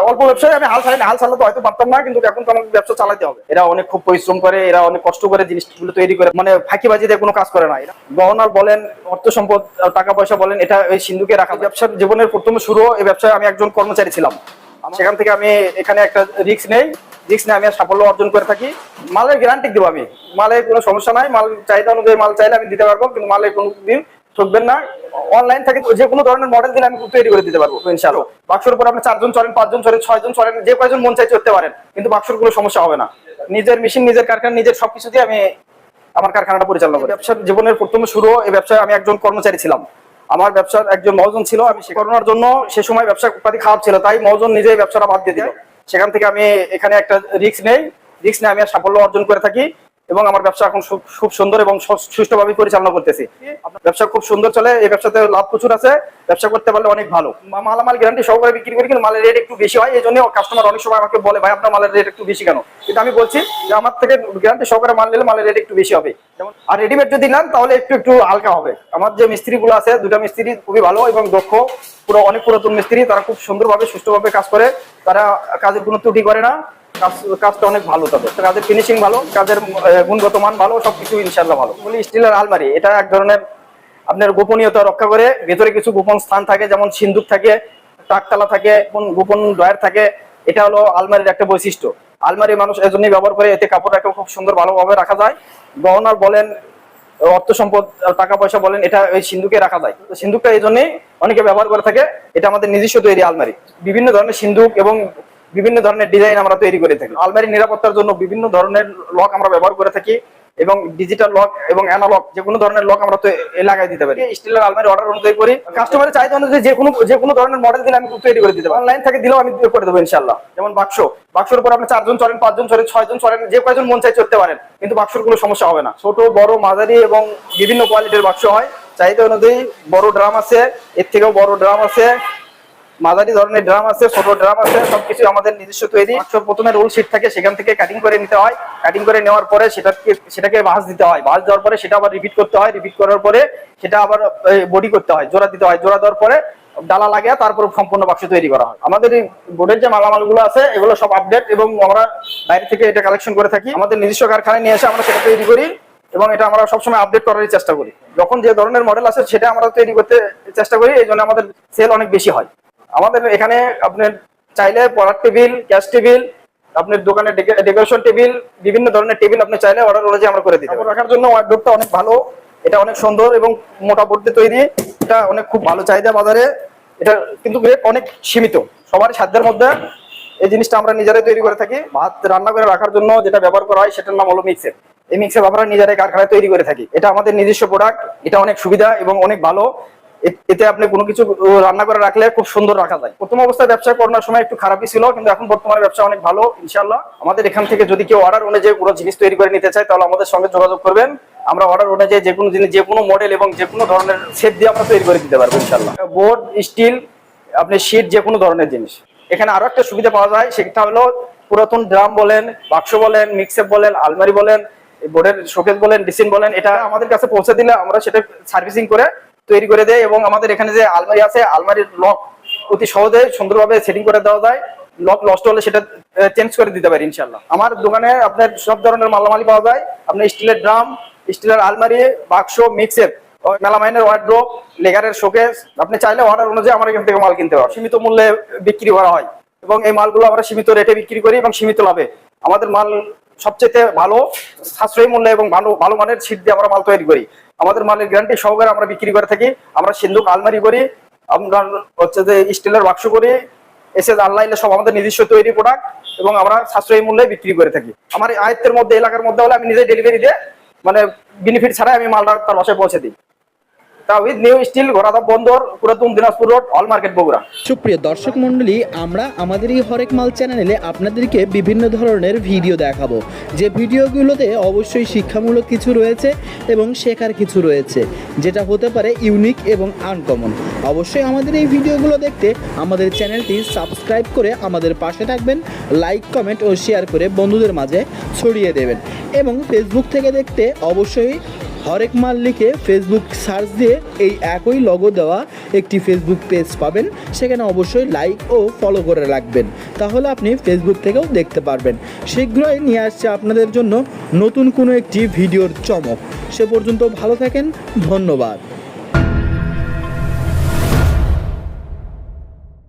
অল্প ব্যবসায় আমি হাল ছাড়লে তো হয়তো পারতাম না, কিন্তু এখন তো আমাকে ব্যবসা চালাতে হবে। এরা অনেক খুব পরিশ্রম করে, এরা অনেক কষ্ট করে জিনিসগুলো তৈরি করে, মানে ফাঁকিবাজিতে কোনো কাজ করে না। এরা গহনার বলেন, অর্থ সম্পদ, টাকা পয়সা বলেন, এটা ওই সিন্ধুকে রাখা। ব্যবসার জীবনের প্রথম শুরু এই ব্যবসায় আমি একজন কর্মচারী ছিলাম। সেখান থেকে আমি এখানে একটা রিস্ক নিয়ে আমি সাফল্য অর্জন করে থাকি। মালের গ্যারান্টি দেবো আমি, মালের কোনো সমস্যা নাই, মাল চাহিদা অনুযায়ী মাল চাইলে আমি দিতে পারবো, কিন্তু মালের কোনো দিন ঠকবেন না। অনলাইন থেকে যে কোনো ধরনের মডেল দিলে আমি তৈরি করে দিতে পারবো ইনশাআল্লাহ। বাক্সর উপর আপনি 4 জন চলেন, 5 জন চলেন, 6 জন চলেন, যে কয়জন মন চাই চড়তে পারেন, কিন্তু বাক্সর কোনো সমস্যা হবে না। নিজের মেশিন, নিজের কারখানা, নিজের সবকিছু দিয়ে আমি আমার কারখানাটা পরিচালনা করি। ব্যবসার জীবনের প্রথম শুরু এই ব্যবসায় আমি একজন কর্মচারী ছিলাম। আমার ব্যবসার একজন মহাজন ছিল। আমি করোনার জন্য সে সময় ব্যবসা পাতি খারাপ ছিল, তাই মহাজন নিজেই ব্যবসাটা বাদ দিয়ে দিল। সেখান থেকে আমি এখানে একটা রিস্ক নিয়ে আমি সাফল্য অর্জন করে থাকি, এবং আমার ব্যবসা এখন খুব সুন্দর এবং সুষ্ঠুভাবে পরিচালনা করতেছি। ব্যবসা খুব সুন্দর চলে, এই ব্যবসাতে লাভ প্রচুর আছে, ব্যবসা করতে পারলে অনেক ভালো। মালামাল গ্যারান্টি সহকারে বিক্রি করি, কিন্তু মালের রেট একটু বেশি হয়। এই জন্য কাস্টমার অনেক সময় আমাকে বলে, ভাই আপনার মালের রেট একটু বেশি কেন? কিন্তু আমি বলছি যে আমার থেকে গ্যারান্টি সহকারে মাল নিলে মালের রেট একটু বেশি হবে। যেমন আর রেডিমেড যদি নেন তাহলে একটু হালকা হবে। আমার যে মিস্ত্রিগুলো আছে, দুটা মিস্ত্রি খুবই ভালো এবং দক্ষ, অনেক পুরাতন মিস্ত্রি, তারা খুব সুন্দরভাবে সুষ্ঠুভাবে কাজ করে, তারা কাজের কোনো ত্রুটি করে না। কাজটা অনেক ভালো, তাদের কাজের ফিনিশিং ভালো, কাজের গুণগত মান ভালো, সবকিছু ইনশাআল্লাহ ভালো। বলি স্টিলের আলমারি, এটা এক ধরনের আপনার গোপনীয়তা রক্ষা করে। ভেতরে কিছু গোপন স্থান থাকে, যেমন সিন্দুক থাকে, টাকতালা থাকে, গোপন ড্রয়ার থাকে। এটা হলো আলমারির একটা বৈশিষ্ট্য। আলমারি মানুষ এজন্যই ব্যবহার করে, এতে কাপড়টাকে খুব সুন্দর ভালোভাবে রাখা যায়। গহনার বলেন, অর্থ সম্পদ, টাকা পয়সা বলেন, এটা ওই সিন্ধুকে রাখা যায়। তো সিন্ধুকটা এই জন্যই অনেকে ব্যবহার করে থাকে। এটা আমাদের নিজস্ব তৈরি আলমারি। বিভিন্ন ধরনের সিন্ধুক এবং বিভিন্ন ধরনের ডিজাইন আমরা তৈরি করে থাকি। আলমারির নিরাপত্তার জন্য বিভিন্ন ধরনের লক আমরা ব্যবহার করে থাকি, এবং ডিজিটাল লক এবং অ্যানালগ যে কোনো ধরনের লক আমরা তো লাগাই দিতে পারি। স্টিলের আলমারি অর্ডার অনুযায়ী করি, কাস্টমারের চাহিদা অনুযায়ী যে কোনো ধরনের মডেল দিলে আমি তৈরি করে দিতে পারি। অনলাইন থেকে দিলেও আমি করে দেবো ইনশাআল্লাহ। যেমন বাক্সর উপর আপনি 4 জন চলেন, 5 জন চলেন, 6 জন চলেন, যে কয়জন মন চাই চড়তে পারেন, কিন্তু বাক্সর কোনো সমস্যা হবে না। ছোট, বড়, মাঝারি এবং বিভিন্ন কোয়ালিটির বাক্স হয়। চাহিদা অনুযায়ী বড় ড্রাম আছে, এর থেকেও বড় ড্রাম আছে, মাঝারি ধরনের ড্রাম আছে, ছোট ড্রাম আছে, সবকিছু আমাদের নিজস্ব তৈরি। প্রথমে রোল শিট থাকে, সেখান থেকে কাটিং করে নিতে হয়। কাটিং করে নেওয়ার পরে সেটাকে ভাঁজ দিতে হয়। ভাঁজ দেওয়ার পরে সেটা আবার রিপিট করতে হয়। রিপিট করার পরে সেটা আবার বডি করতে হয়, জোড়া দিতে হয়। জোড়া দেওয়ার পরে ডালা লাগিয়ে তারপর সম্পূর্ণ বাক্স তৈরি করা হয়। আমাদের এই বোর্ডের যে মালামালগুলো আছে, এগুলো সব আপডেট, এবং আমরা বাইরে থেকে এটা কালেকশন করে থাকি। আমাদের নিজস্ব কারখানায় নিয়ে এসে আমরা সেটা তৈরি করি, এবং এটা আমরা সবসময় আপডেট করার চেষ্টা করি। যখন যে ধরনের মডেল আছে সেটা আমরা তৈরি করতে চেষ্টা করি, এই জন্য আমাদের সেল অনেক বেশি হয়। আমাদের এখানে আপনার চাইলে পড়ার টেবিল, ক্যাশ টেবিল, আপনার দোকানে ডেকোরেশন টেবিল, বিভিন্ন ধরনের টেবিল আপনি চাইলে অর্ডার অনুযায়ী আমরা করে দিই। রাখার জন্য ওয়ার্ডরোবটা অনেক ভালো, এটা অনেক সুন্দর এবং মোটা বোর্ড দিয়ে তৈরি। এটা অনেক খুব ভালো চাহিদা বাজারে। এটা কিন্তু রেট অনেক সীমিত, সবার সাধ্যের মধ্যে। এই জিনিসটা আমরা নিজেরাই তৈরি করে থাকি। ভাত রান্না করে রাখার জন্য যেটা ব্যবহার করা হয় সেটার নাম হলো মিক্সার। এই মিক্সার আমরা নিজেরাই কারখানায় তৈরি করে থাকি। এটা আমাদের নিজস্ব প্রোডাক্ট। এটা অনেক সুবিধা এবং অনেক ভালো। এতে আপনি কোনো কিছু রান্না করে রাখলে খুব সুন্দর রাখা যায়। প্রথম অবস্থায় ব্যবসা করার সময় একটু খারাপই ছিল, কিন্তু এখন বর্তমানে ব্যবসা অনেক ভালো ইনশাআল্লাহ। আমাদের এখান থেকে যদি কেউ অর্ডার অনুযায়ী পুরো জিনিস তৈরি করে নিতে চায়, তাহলে আমাদের সঙ্গে যোগাযোগ করবেন। আমরা অর্ডার অনুযায়ী যে কোনো জিনিস, যে কোনো মডেল এবং যে কোনো ধরনের সেট দিয়ে আমরা তৈরি করে দিতে পারবো ইনশাআল্লাহ। বোর্ড, স্টিল, আপনি শীট, যে কোনো ধরনের জিনিস। এখানে আরো একটা সুবিধা পাওয়া যায়, সেটা হলো পুরাতন ড্রাম বলেন, বাক্স বলেন, মিক্সার বলেন, আলমারি বলেন, বোর্ডের শোকেস বলেন, ডিসিন বলেন, এটা আমাদের কাছে পৌঁছে দিলে আমরা সেটা সার্ভিসিং করে তৈরি করে দেয়। এবং আমাদের এখানে যে আলমারি আছে, আলমারির লক অতি সহজে সুন্দরভাবে সেটিং করে দেওয়া যায়। লক নষ্ট হলে সেটা চেঞ্জ করে দিতে পারি ইনশাআল্লাহ। আমার দোকানে আপনার সব ধরনের মালামালি পাওয়া যায়। আপনার স্টিলের ড্রাম, স্টিলের আলমারি, বাক্স, মিক্সার, মেলামাইনের ওয়ার্ডরোব, লেগারের শোকেস, আপনি চাইলে অর্ডার অনুযায়ী আমার এখান থেকে মাল কিনতে পারেন। সীমিত মূল্যে বিক্রি করা হয়, এবং এই মালগুলো আমরা সীমিত রেটে বিক্রি করি এবং সীমিত লাভে। আমাদের মাল সবচেয়ে ভালো, সাশ্রয়ী মূল্যে এবং ভালো মানের শীট দিয়ে আমরা মাল তৈরি করি। আমাদের মালের গ্যারান্টি সহকারে আমরা বিক্রি করে থাকি। আমরা সিন্ধুক আলমারি করি, আমরা হচ্ছে যে স্টিলের বাক্স করি, এসএস অনলাইনে সব আমাদের নিজস্ব তৈরি প্রোডাক্ট, এবং আমরা সাশ্রয়ী মূল্যে বিক্রি করে থাকি। আমার আয়ত্তের মধ্যে, এলাকার মধ্যে হলে আমি নিজে ডেলিভারি দিয়ে, মানে বেনিফিট ছাড়াই আমি মালটা তার বাসায় পৌঁছে দিই। তাওহিদ নিউ স্টিল, ঘোড়াধাপ বন্দর, পুরাতন Dinajpur road, all market, Bogura. সুপ্রিয় দর্শক মণ্ডলী, আমরা আমাদের এই হরেক মাল চ্যানেলে আপনাদেরকে বিভিন্ন ধরনের ভিডিও দেখাবো, যে ভিডিওগুলোতে অবশ্যই শিক্ষামূলক কিছু রয়েছে এবং শেখার কিছু রয়েছে, যেটা হতে পারে ইউনিক এবং আনকমন। অবশ্যই আমাদের এই ভিডিওগুলো দেখতে আমাদের চ্যানেলটি সাবস্ক্রাইব করে আমাদের পাশে থাকবেন, লাইক, কমেন্ট ও শেয়ার করে বন্ধুদের মাঝে ছড়িয়ে দেবেন। এবং ফেসবুক থেকে দেখতে অবশ্যই হরেক মাল লিখে ফেসবুক সার্চ দিয়ে এই একই লগো দেওয়া একটি ফেসবুক পেজ পাবেন। সেখানে অবশ্যই লাইক ও ফলো করে রাখবেন, তাহলে আপনি ফেসবুক থেকেও দেখতে পারবেন। শীঘ্রই নিয়ে আসছে আপনাদের জন্য নতুন কোনো একটি ভিডিওর চমক। সে পর্যন্ত ভালো থাকেন, ধন্যবাদ।